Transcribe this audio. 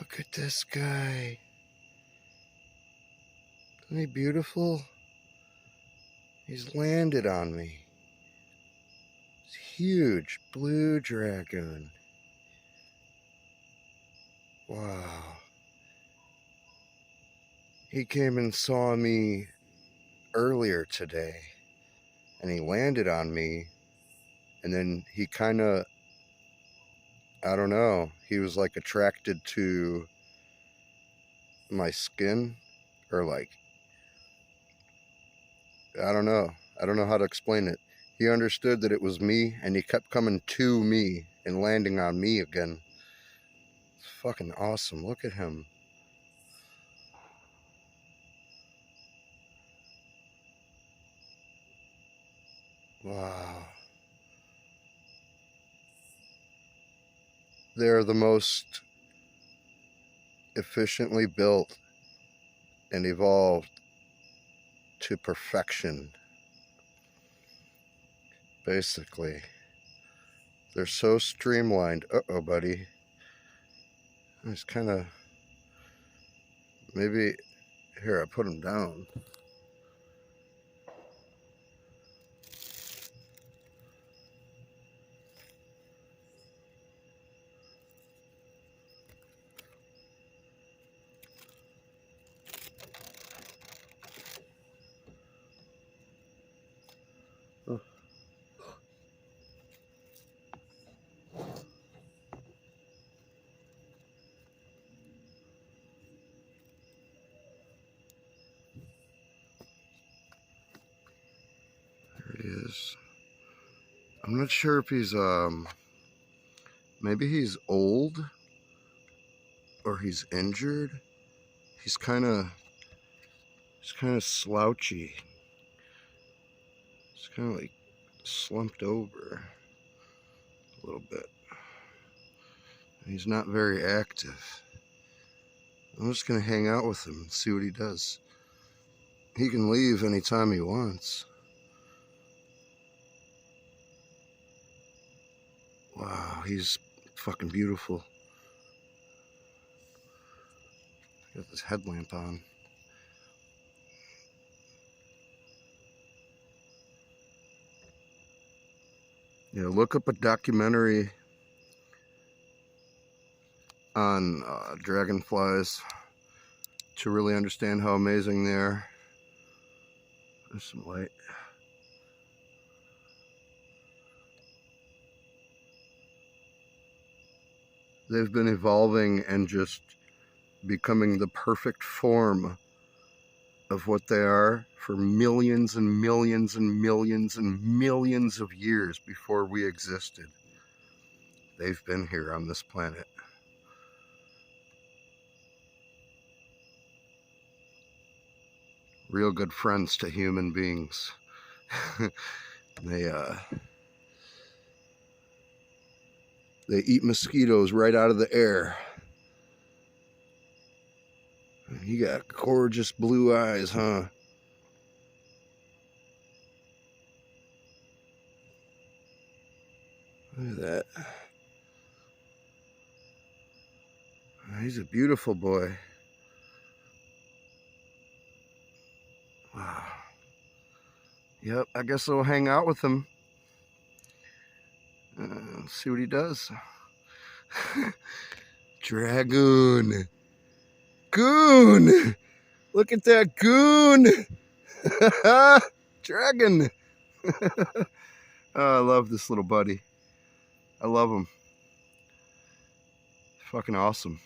Look at this guy. Isn't he beautiful? He's landed on me. It's huge blue dragon. Wow. He came and saw me earlier today, and he landed on me, and then he kind of, I don't know, he was like attracted to my skin, or like, I don't know how to explain it. He understood that it was me, and he kept coming to me and landing on me again. It's fucking awesome. Look at him. Wow. They're the most efficiently built and evolved to perfection. Basically, they're so streamlined. Uh-oh, buddy. It's kind of, maybe, here, I put him down. Oh. There he is. I'm not sure if he's, maybe he's old or he's injured. He's kind of slouchy. He's kind of like slumped over a little bit. He's not very active. I'm just going to hang out with him and see what he does. He can leave anytime he wants. Wow, he's fucking beautiful. Got this headlamp on. Yeah, look up a documentary on dragonflies to really understand how amazing they are. There's some light. They've been evolving and just becoming the perfect form of what they are for millions and millions and millions and millions of years before we existed. They've been here on this planet. Real good friends to human beings. They eat mosquitoes right out of the air. You got gorgeous blue eyes, huh? Look at that. He's a beautiful boy. Wow. Yep, I guess I'll hang out with him. See what he does. Dragoon. Goon! Look at that goon! Dragon! Oh, I love this little buddy. I love him. Fucking awesome.